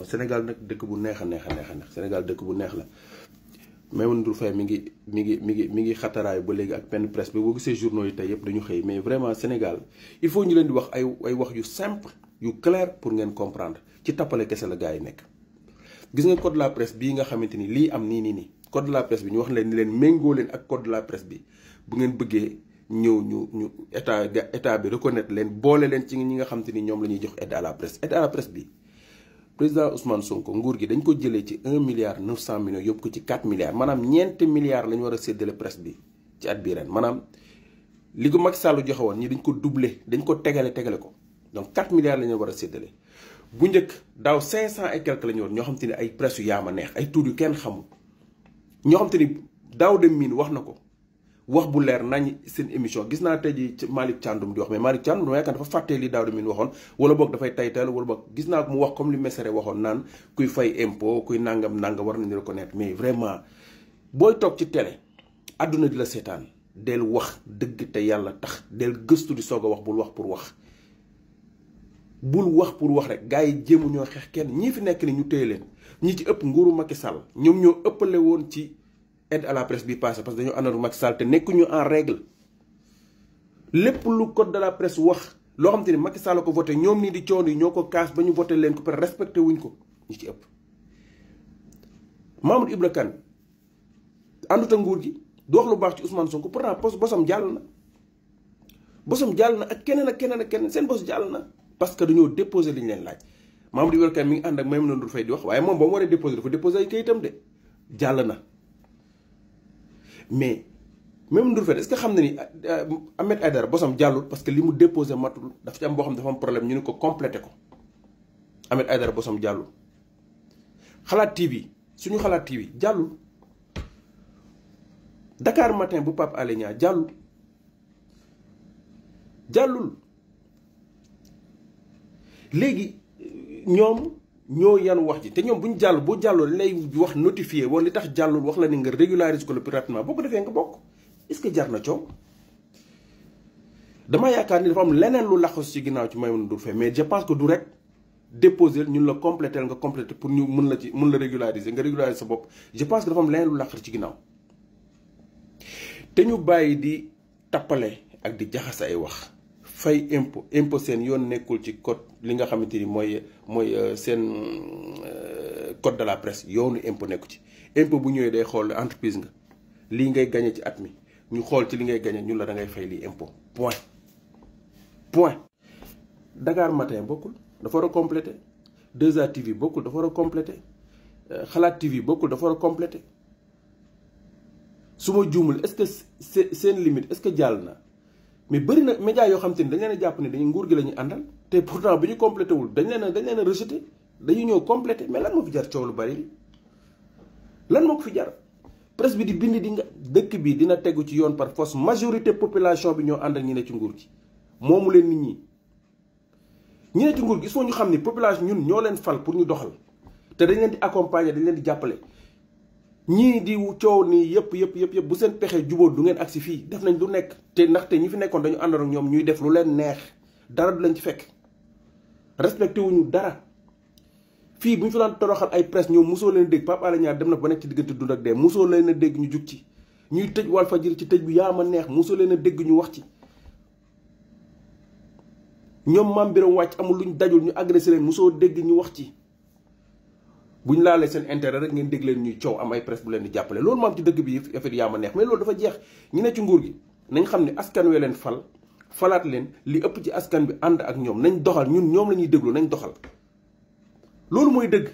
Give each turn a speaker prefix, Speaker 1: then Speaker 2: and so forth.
Speaker 1: Sénégal nag dëkk bu neex a neex a neex a neex Sénégal dëkk bu neex la Maimouna Ndour Faye mi ngi xataraayu ba léegi ak benn presse bi boo gisee journaux yi tey yëpp dañu xëy mais vraiment Sénégal il faut ñu leen di wax ay wax yu simple yu clair pour ngeen comprendre ci tappale kese la gars yi nekk. gis nga code de la presse bii nga xamante ni lii am nii code de la presse bi ñu wax leen ni leen méngoo leen ak code de la presse bi bu ngeen bëggee ñëw ñu état bi reconnaître leen boole leen ci ñi nga xamante ni ñoom la ñuy jox aide à la presse bi. président Ousmane Sonko nguur gi dañ ko jëlee ci 1 milliard 900 millions yóbbu ko ci 4 milliards maanaam ñeenti milliards la ñu war a séddale presse bi ci at bii ren maanaam li ko Macky Sall joxe woon ñi dañ ko doubler dañ ko tegale ko donc 4 milliards la ñu war a séddale. bu njëkk daaw 500 et quelque la ñu war ñoo xam te ne ay presse yu yaama neex ay tuur yu kenn xamul ñoo xam te ni daaw dem miin wax na ko wax bu leer nañ seen émission gis naa tey ji Malick Thiandoum di wax mais Malick Thiandoum dama yaakaar dafa fàttee li daaw dem miin waxoon wala boog dafay taytal wala boog gis naa ko mu wax comme li Mesere waxoon naan kuy fay impôt kuy nangam war nañu reconnaître mais vraiment booy toog ci télé àdduna di la seetaan del wax dëgg te yàlla tax del gëstu di soog a wax bul wax pour wax. bul wax pour wax rek gars yi jéemu ñoo xeex kenn ñii fi nekk ni ñu téye leen ñi ci ëpp nguuru Macky Sall ñoom ñoo ëppale woon ci aide à la presse bi passé parce que dañoo àndoon Macky Sall te nekkuñu en règle lépp lu code de la presse wax loo xam te ni Macky Sall ko voté ñoom nii di coono yi ñoo ko kaas ba ñu voté leen ko pare respecté wuñ ko ñi ci ëpp. Mamadou Ibra Kane àndut ak nguur gi du wax lu baax ci Ousmane Sonko pourtant bosam jàll na ak keneen seen bos jàll na. parce que dañoo déposé li ñu leen laaj Mamadou Ibra Kane mi ngi ànd ak Maimouna Ndour Faye di wax waaye moom ba mu waree déposé dafa déposé ay kayitam de jàll na mais Maimouna Ndour Faye est-ce que xam na ni Ahmed Aïdara bosam jàllul parce que li mu déposé matul dafa ci am boo xam dafa am problème ñu ne ko complété ko Ahmed Aïdara bosam jàllul. Xalaat TV suñu Xalaat TV jàllul Dakar Matin bu Pape Alé Niang jàllul. léegi ñoom ñoo yan wax ji te ñoom bu ñu jàll boo jàlloo lay wax notifié wala li tax jàllul wax la ni nga régulariser ko le plus rapidement boo ko defee nga bokk est-ce que jar na coow. dama yaakaar ni dafa am leneen lu laxos ci ginnaaw ci Maimouna Ndour Faye mais je pense que du rek déposer ñun la compléter nga compléter pour ñu mun la régulariser nga régulariser sa bopp je pense que dafa am leneen lu laxos ci ginnaaw te ñu bàyyi di tappale ak di jaxase ay wax. fay impôt seen yoon nekkul ci code li nga xamante ni mooy seen code de la presse yoonu impôt nekku ci impôt bu ñëwee day xool entreprise nga lii ngay gagné ci at mi ñu xool ci li ngay gagné ñun la da ngay fay lii impôt point. Dakar Matin bokkul dafa war a complété 2A TV bokkul dafa war a complété Xalaat TV bokkul dafa war a complété su ma juumul est-ce que seen limite est-ce que jàll na. mais bëri na médias yoo xam te ni dañ leen a jàpp ne dañu nguur gi la ñuy àndal te pourtant bi ñu complété wul dañ leen a rejeté dañu ñëw complété mais lan moo fi jar coow lu bari lan moo ko fi jar presse bi di bind di nga dëkk bi dina tegu ci yoon par force majorité population bi ñoo àndal ñi ne ci nguur gi moomu leen nit ñi ne ci nguur gi il faut ñu xam ni population ñun ñoo leen fal pour ñu doxal te dañ leen di accompagner dañ leen di jàppale ñii di coow nii yëpp bu seen pexe jubóo du ngeen agsi fii def nañ lu nekk te ndaxte ñi fi nekkoon dañu àndoon ak ñoom ñuy def lu leen neex dara du leen ci fekk respecté wuñu dara fii bu ñu fi daan toroxal ay presse ñoom mosoo leen dégg Pape Alé Niang dem na ba nekk ci diggante dund ak dee mosoo leen a dégg ñu jug ci ñuy tëj Walfadjri ci tëj bu yaama neex mosoo leen a dégg ñu wax ci ñoom Mame Birame wàcc amul luñ dajul ñu agressé leen mosoo dégg ñu wax ci bu ñu laalee seen intérêt rek ngeen dégg leen ñuy coow am ay presse bu leen di jàppale loolu moo am ci dëkk bi affaire yaa ma neex mais loolu dafa jeex ñi ne ci nguur gi nañ xam ne askan wee leen falaat leen li ëpp ci askan bi ànd ak ñoom nañ doxal ñun ñoom la ñuy déglu nañ doxal loolu mooy dëgg.